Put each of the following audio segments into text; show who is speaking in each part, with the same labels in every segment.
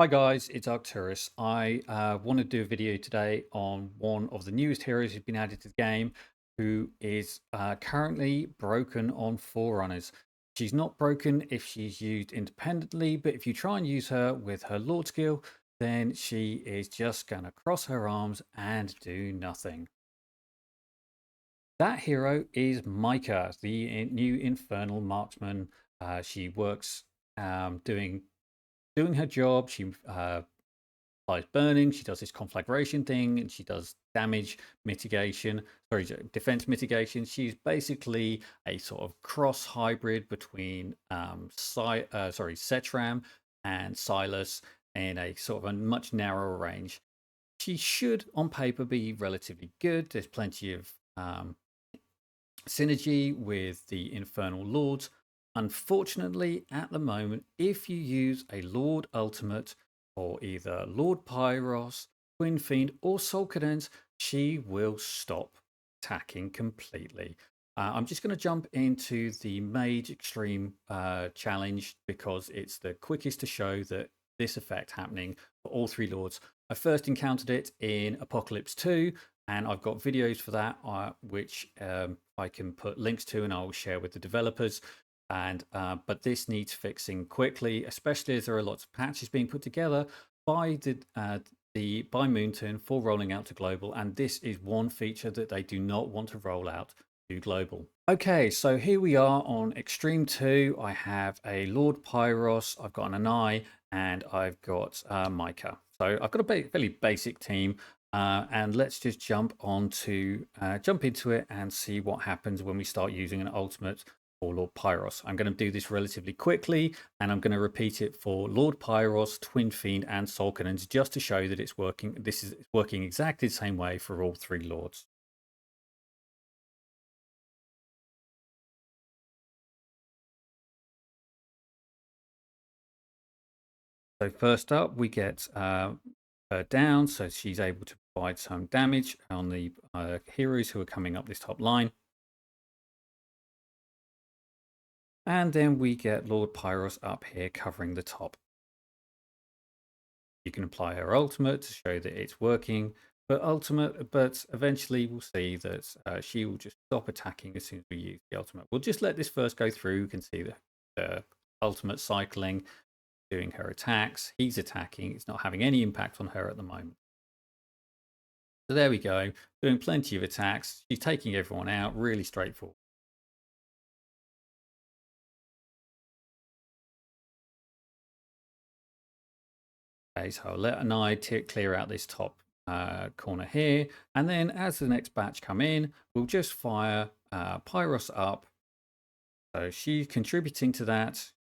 Speaker 1: Hi guys, it's Arcturus. I want to do a video today on one of the newest heroes who's been added to the game, who is currently broken on forerunners. She's not broken if she's used independently, but if you try and use her with her Lord skill, then she is just going to cross her arms and do nothing. That hero is Myca, the new Infernal marksman. She works doing her job. She applies burning, she does this conflagration thing, and she does damage mitigation, sorry, defense mitigation. She's basically a sort of cross hybrid between Setram and Silas in a sort of a much narrower range. She should, on paper, be relatively good. There's plenty of synergy with the Infernal Lords. Unfortunately, at the moment, if you use a Lord Ultimate or either Lord Pyros, Twinfiend, or Solcadens, she will stop attacking completely. I'm just going to jump into the Mage Extreme challenge because it's the quickest to show that this effect happening for all three Lords. I first encountered it in Apocalypse 2, and I've got videos for that, which I can put links to and I'll share with the developers. And but this needs fixing quickly, especially as there are lots of patches being put together by by Moonton for rolling out to global, and this is one feature that they do not want to roll out to global. Okay, so here we are on Extreme 2. I have a Lord Pyros, I've got an Anai, and I've got Myca. So I've got a fairly basic team. And let's just jump into it and see what happens when we start using an ultimate for Lord Pyros. I'm going to do this relatively quickly, and I'm going to repeat it for Lord Pyros, Twinfiend, and Solcadens just to show that it's working. This is working exactly the same way for all three Lords. So first up, we get her down, so she's able to provide some damage on the heroes who are coming up this top line. And then we get Lord Pyros up here covering the top. You can apply her ultimate to show that it's working, but eventually we'll see that she will just stop attacking as soon as we use the ultimate. We'll just let this first go through. You can see the ultimate cycling, doing her attacks. He's attacking. It's not having any impact on her at the moment. So there we go, doing plenty of attacks. She's taking everyone out, really straightforward. Okay, so I'll let Anai clear out this top corner here. And then as the next batch come in, we'll just fire Pyros up. So she's contributing to that.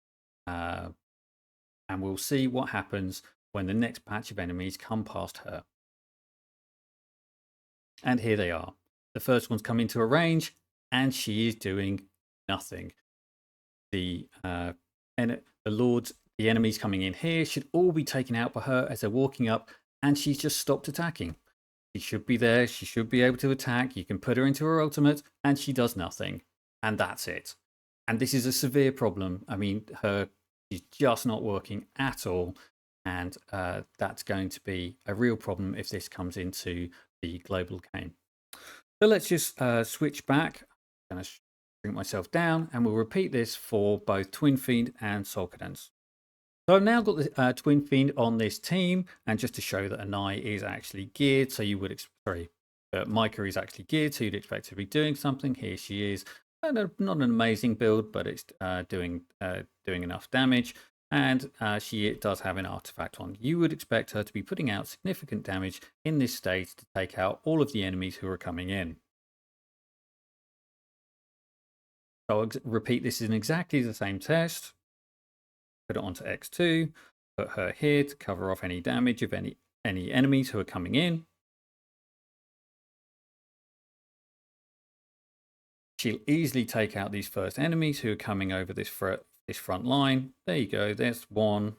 Speaker 1: And we'll see what happens when the next batch of enemies come past her. And here they are. The first one's come into a range, and she is doing nothing. The Lords, the enemies coming in here should all be taken out by her as they're walking up, and she's just stopped attacking. She should be there. She should be able to attack. You can put her into her ultimate, and she does nothing. And that's it. And this is a severe problem. I mean, she's just not working at all. And that's going to be a real problem if this comes into the global game. So let's just switch back. I'm going to bring myself down, and we'll repeat this for both Twinfiend and Solcadens. So I've now got the Twinfiend on this team, and just to show that Anai is actually geared, so you would, Myca is actually geared, so you'd expect to be doing something. Here she is. Not an amazing build, but it's doing enough damage, and she does have an artifact on. You would expect her to be putting out significant damage in this stage to take out all of the enemies who are coming in. So I'll repeat this in exactly the same test. Put it onto X2, put her here to cover off any damage of any enemies who are coming in. She'll easily take out these first enemies who are coming over this front line. There you go, there's one.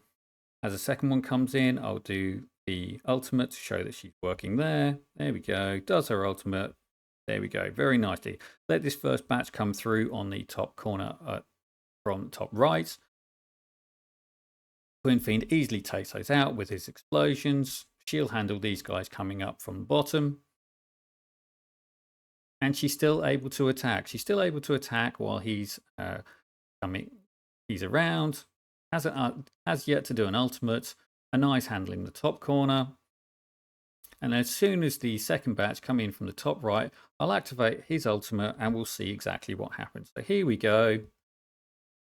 Speaker 1: As the second one comes in, I'll do the ultimate to show that she's working there. There we go, does her ultimate. There we go, very nicely. Let this first batch come through on the top corner from the top right. Twinfiend easily takes those out with his explosions. She'll handle these guys coming up from the bottom. And she's still able to attack. She's still able to attack while he's coming. He's around. Has yet to do an ultimate. A nice handling the top corner. And as soon as the second batch come in from the top right, I'll activate his ultimate and we'll see exactly what happens. So here we go.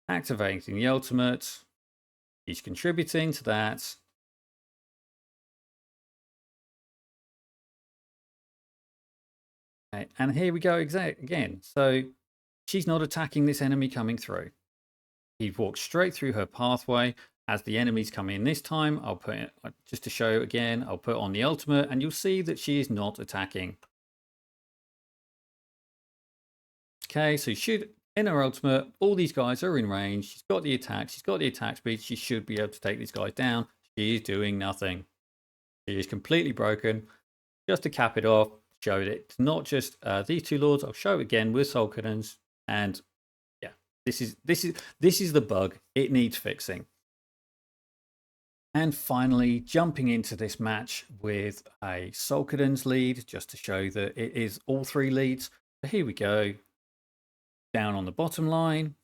Speaker 1: Activating the ultimate. He's contributing to that. Okay, and here we go again. So she's not attacking this enemy coming through. He walks straight through her pathway. As the enemies come in this time, I'll put it, just to show again, I'll put on the ultimate and you'll see that she is not attacking. Okay, so in her ultimate, all these guys are in range. She's got the attack. She's got the attack speed. She should be able to take these guys down. She is doing nothing. She is completely broken. Just to cap it off, showed it. Not just these two lords. I'll show it again with Solcadens. And yeah, this is the bug. It needs fixing. And finally, jumping into this match with a Solcadens lead, just to show that it is all three leads. So here we go. Down on the bottom line.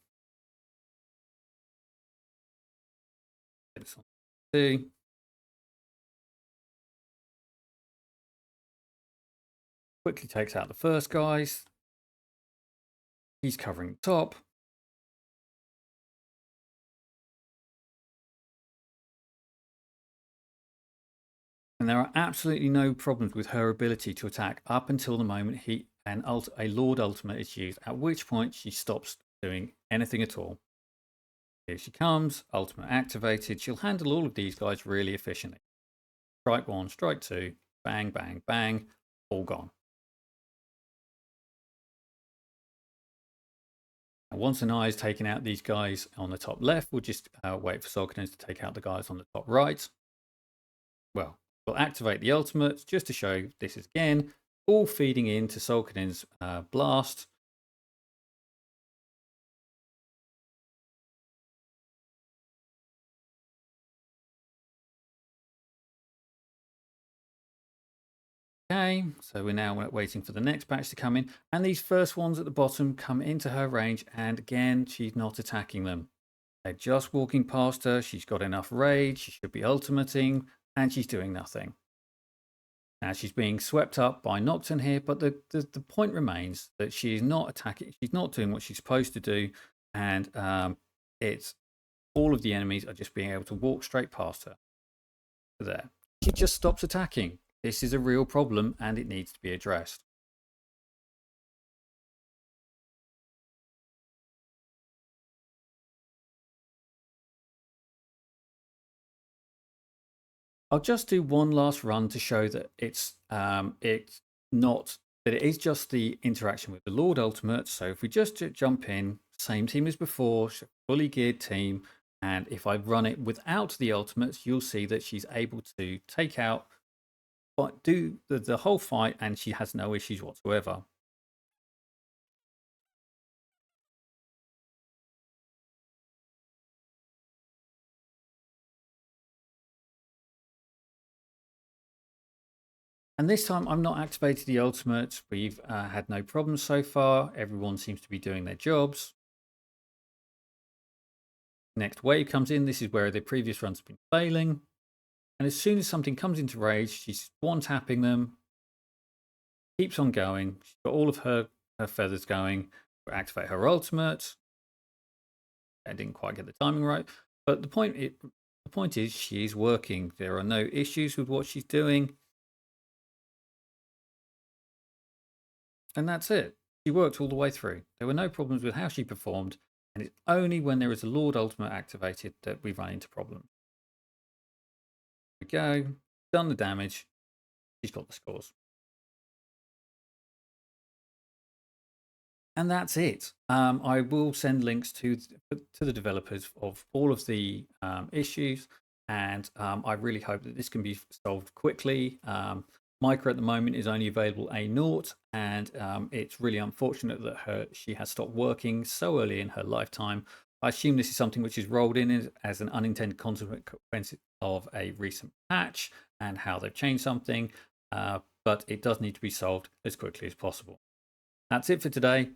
Speaker 1: Quickly takes out the first guys. He's covering the top. And there are absolutely no problems with her ability to attack up until the moment a Lord Ultimate is used, at which point she stops doing anything at all. Here she comes, Ultimate activated. She'll handle all of these guys really efficiently. Strike one, strike two, bang, bang, bang, all gone. And once an eye is taken out these guys on the top left, we'll just wait for Solcadens to take out the guys on the top right. Well, we'll activate the ultimate just to show this is again all feeding into Solcadens' blast. Okay, so we're now waiting for the next batch to come in, and these first ones at the bottom come into her range, and again, she's not attacking them. They're just walking past her. She's got enough rage. She should be ultimating, and she's doing nothing. Now she's being swept up by Nocturne here, but the point remains that she's not attacking. She's not doing what she's supposed to do, and it's all of the enemies are just being able to walk straight past her. There, she just stops attacking. This is a real problem, and it needs to be addressed. I'll just do one last run to show that it's not that it is just the interaction with the Lord Ultimate. So if we just jump in, same team as before, fully geared team, and if I run it without the ultimates, you'll see that she's able to take out, but do the whole fight, and she has no issues whatsoever. And this time I'm not activated the ultimate. We've had no problems so far. Everyone seems to be doing their jobs. Next wave comes in. This is where the previous runs have been failing. And as soon as something comes into rage, she's one-tapping them. Keeps on going. She's got all of her feathers going. We'll activate her ultimate. I didn't quite get the timing right. But the point is she is working. There are no issues with what she's doing. And that's it. She worked all the way through. There were no problems with how she performed, and it's only when there is a Lord Ultimate activated that we run into problems. There we go. Done the damage. She's got the scores. And that's it. I will send links to the developers of all of the issues, and I really hope that this can be solved quickly. Myca at the moment is only available a naught, and it's really unfortunate that she has stopped working so early in her lifetime. I assume this is something which is rolled in as an unintended consequence of a recent patch and how they've changed something, but it does need to be solved as quickly as possible. That's it for today.